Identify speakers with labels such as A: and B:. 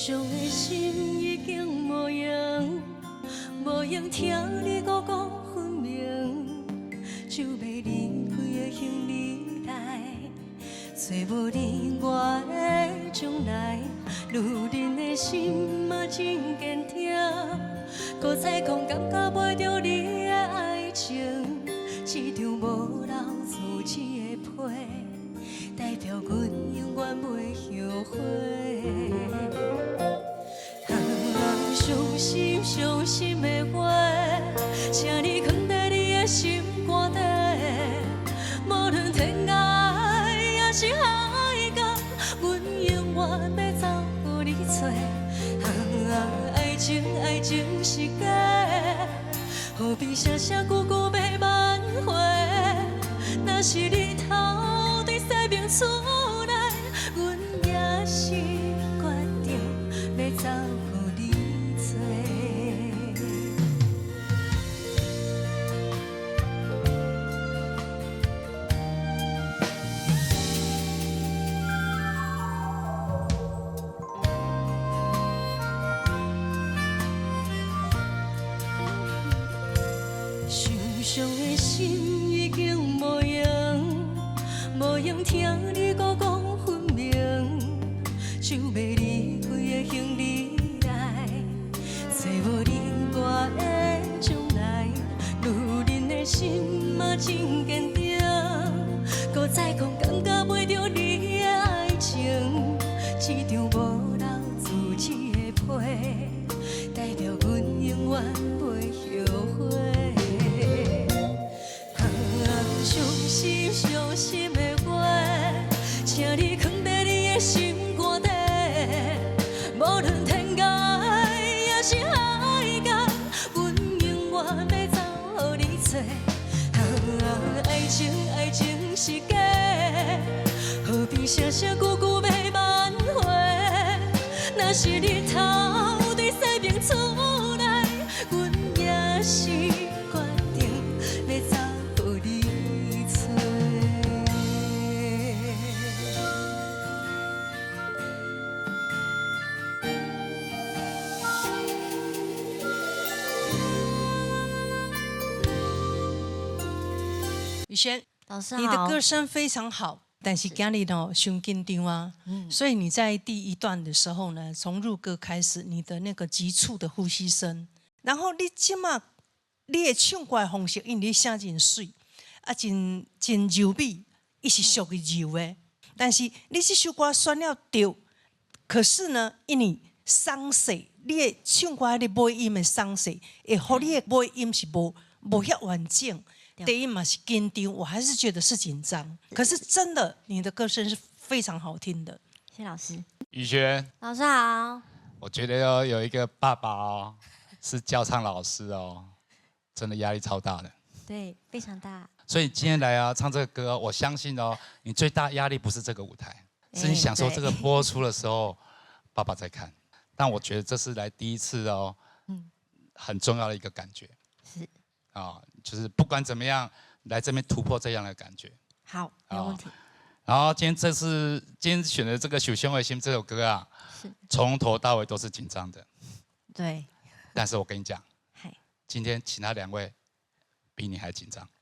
A: 伤的心已经无用，无用听你怩怩分明，就要离开的行李袋，找无你我的将来。女人的心嘛真坚定，搁再讲感觉袂着你的爱情，一张无留自己的批，代表阮永远袂后悔。伤心伤心的话，请你藏在你的心肝底，无论天涯也是海角，阮永远要走予你找。爱情爱情是假，何必声声句句要挽回？若是日头对西边出来，阮也是决定要走予你找。受伤的心已经无用，无用听你怩怩分明，就要离开的行李来，找无你我的将来。女人的心嘛真坚定，搁再讲感觉袂着你的爱情，一张无留自己的批，代表阮永远袂后悔。伤心伤心的话，请你藏在你的心肝底，无论天涯也是海角，阮永远要走予你找。爱情爱情是假，何必声声句句要挽回？若是日头对西边出来，阮也是决定要走。
B: 宇轩，
C: 老师好，
B: 你的歌声非常好，但是今日呢，伤紧张啊。所以你在第一段的时候呢，从入歌开始，你的那个急促的呼吸声，然后你即马你的唱歌的方式，因为你声真水，啊，真柔美，伊是属于柔的。但是你这首歌选了对，可是呢，因为声色，你的唱歌的尾音的声色，会互你的尾音是无遐完整。第一嘛是紧张，我还是觉得是紧张。可是真的，你的歌声是非常好听的。
C: 谢谢老师。
D: 宇轩，
C: 老师好。
D: 我觉得要有一个爸爸哦，是教唱老师哦，真的压力超大的。
C: 对，非常大。
D: 所以今天来啊唱这个歌，我相信哦，你最大压力不是这个舞台，是你享受这个播出的时候，爸爸在看。但我觉得这是来第一次哦，很重要的一个感觉。
C: 是。
D: 就是不管怎么样，来这边突破这样的感觉。
C: 好，没问题。
D: 然后今天选的这个《受伤的心》这首歌啊，从头到尾都是紧张的。
C: 对。
D: 但是我跟你讲，今天其他两位比你还紧张。